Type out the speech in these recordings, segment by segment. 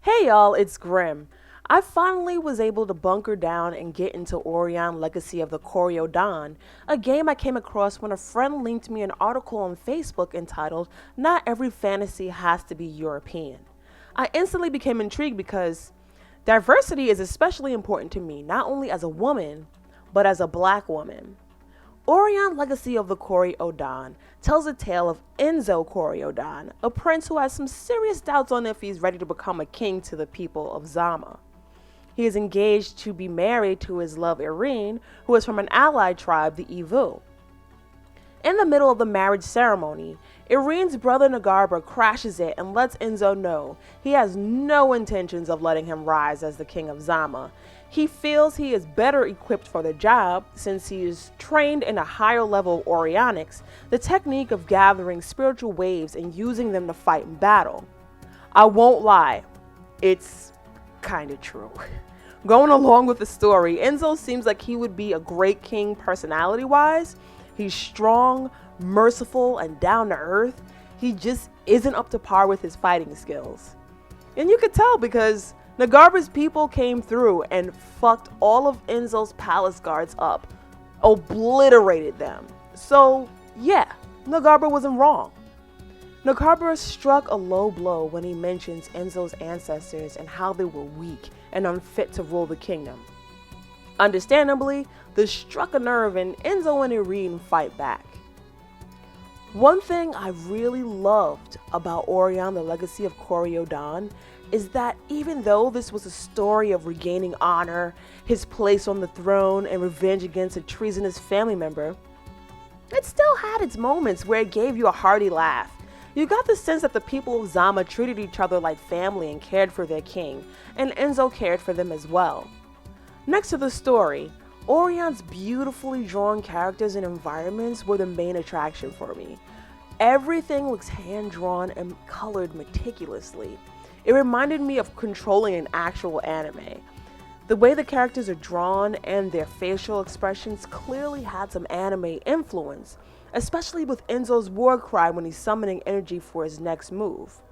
Hey y'all, it's Grim. I finally was able to bunker down and get into Aurion Legacy of the Kori-odan, a game I came across when a friend linked me an article on Facebook entitled, Not Every Fantasy Has to Be European. I instantly became intrigued because diversity is especially important to me, not only as a woman, but as a black woman. Aurion Legacy of the Kori-odan tells a tale of Enzo Kori-Odon, a prince who has some serious doubts on if he's ready to become a king to the people of Zama. He is engaged to be married to his love Erine, who is from an allied tribe, the Evou. In the middle of the marriage ceremony, Erine's brother Ngarba crashes it and lets Enzo know he has no intentions of letting him rise as the King of Zama. He feels he is better equipped for the job since he is trained in a higher level of Aurionics, the technique of gathering spiritual waves and using them to fight in battle. I won't lie, it's kinda true. Going along with the story, Enzo seems like he would be a great king personality-wise. He's strong, merciful, and down to earth. He just isn't up to par with his fighting skills. And you could tell because Ngarba's people came through and fucked all of Enzo's palace guards up, obliterated them. So yeah, Ngarba wasn't wrong. Ngarba struck a low blow when he mentions Enzo's ancestors and how they were weak and unfit to rule the kingdom. Understandably, this struck a nerve and Enzo and Erine fight back. One thing I really loved about Aurion the Legacy of Kori-odan is that even though this was a story of regaining honor, his place on the throne, and revenge against a treasonous family member, it still had its moments where it gave you a hearty laugh. You got the sense that the people of Zama treated each other like family and cared for their king, and Enzo cared for them as well. Next to the story, Aurion's beautifully drawn characters and environments were the main attraction for me. Everything looks hand-drawn and colored meticulously. It reminded me of controlling an actual anime. The way the characters are drawn and their facial expressions clearly had some anime influence, especially with Enzo's war cry when he's summoning energy for his next move.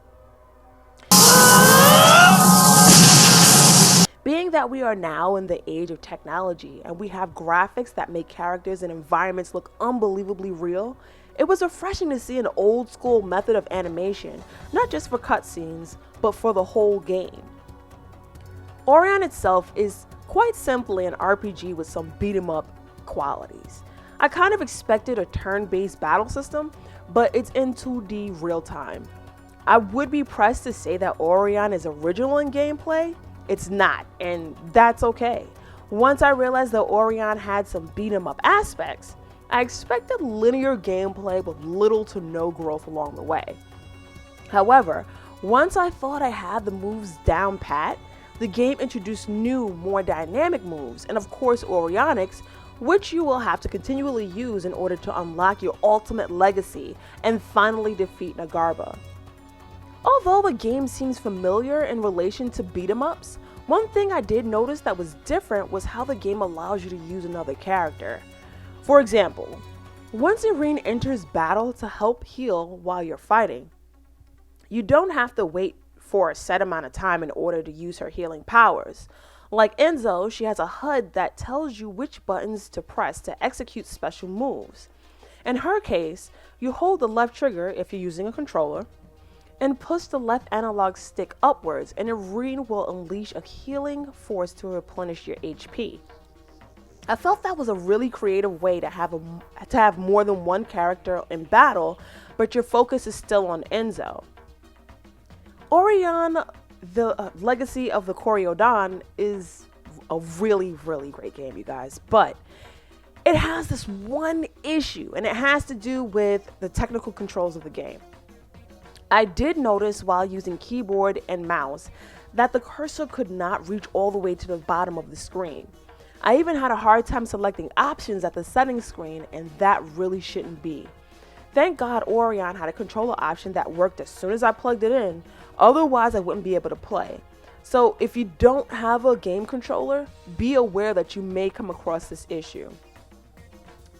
Being that we are now in the age of technology and we have graphics that make characters and environments look unbelievably real, it was refreshing to see an old school method of animation, not just for cutscenes, but for the whole game. Aurion itself is quite simply an RPG with some beat 'em up qualities. I kind of expected a turn-based battle system, but it's in 2D real time. I would be pressed to say that Aurion is original in gameplay. It's not, and that's okay. Once I realized that Aurion had some beat 'em up aspects, I expected linear gameplay with little to no growth along the way. However, once I thought I had the moves down pat, the game introduced new, more dynamic moves, and of course Aurionics, which you will have to continually use in order to unlock your ultimate legacy and finally defeat Ngarba. Although the game seems familiar in relation to beat 'em ups, one thing I did notice that was different was how the game allows you to use another character. For example, once Erine enters battle to help heal while you're fighting, you don't have to wait for a set amount of time in order to use her healing powers. Like Enzo, she has a HUD that tells you which buttons to press to execute special moves. In her case, you hold the left trigger if you're using a controller, and push the left analog stick upwards, and Erine will unleash a healing force to replenish your HP. I felt that was a really creative way to have more than one character in battle, but your focus is still on Enzo. Aurion, the Legacy of the Kori-odan, is a really, really great game, you guys, but it has this one issue, and it has to do with the technical controls of the game. I did notice while using keyboard and mouse that the cursor could not reach all the way to the bottom of the screen. I even had a hard time selecting options at the settings screen, and that really shouldn't be. Thank God Aurion had a controller option that worked as soon as I plugged it in, otherwise I wouldn't be able to play. So if you don't have a game controller, be aware that you may come across this issue.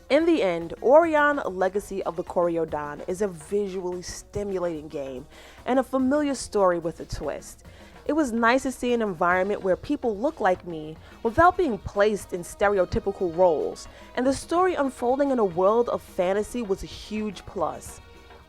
In the end, Aurion Legacy of the Kori-odan is a visually stimulating game and a familiar story with a twist. It was nice to see an environment where people look like me without being placed in stereotypical roles, and the story unfolding in a world of fantasy was a huge plus.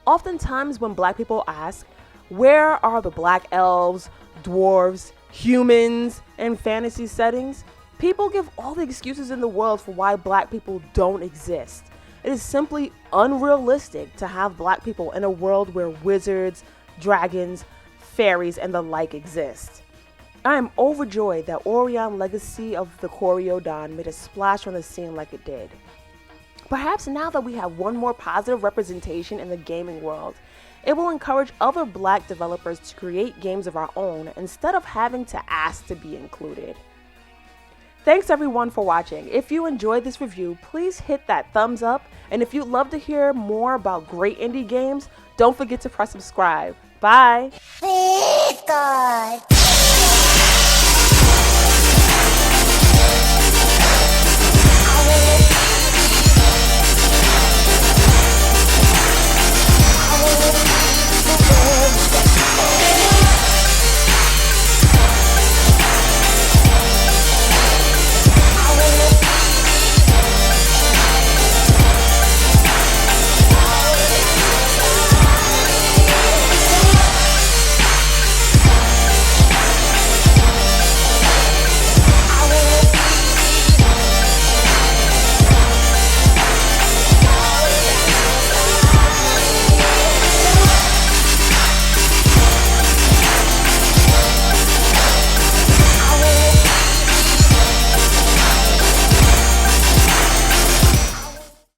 Oftentimes when black people ask, where are the black elves, dwarves, humans in fantasy settings? People give all the excuses in the world for why black people don't exist. It is simply unrealistic to have black people in a world where wizards, dragons, fairies, and the like exist. I am overjoyed that Aurion Legacy of the Kori-Odan made a splash on the scene like it did. Perhaps now that we have one more positive representation in the gaming world, it will encourage other black developers to create games of our own instead of having to ask to be included. Thanks everyone for watching. If you enjoyed this review, please hit that thumbs up, and if you'd love to hear more about great indie games, don't forget to press subscribe. Bye! Phreaker.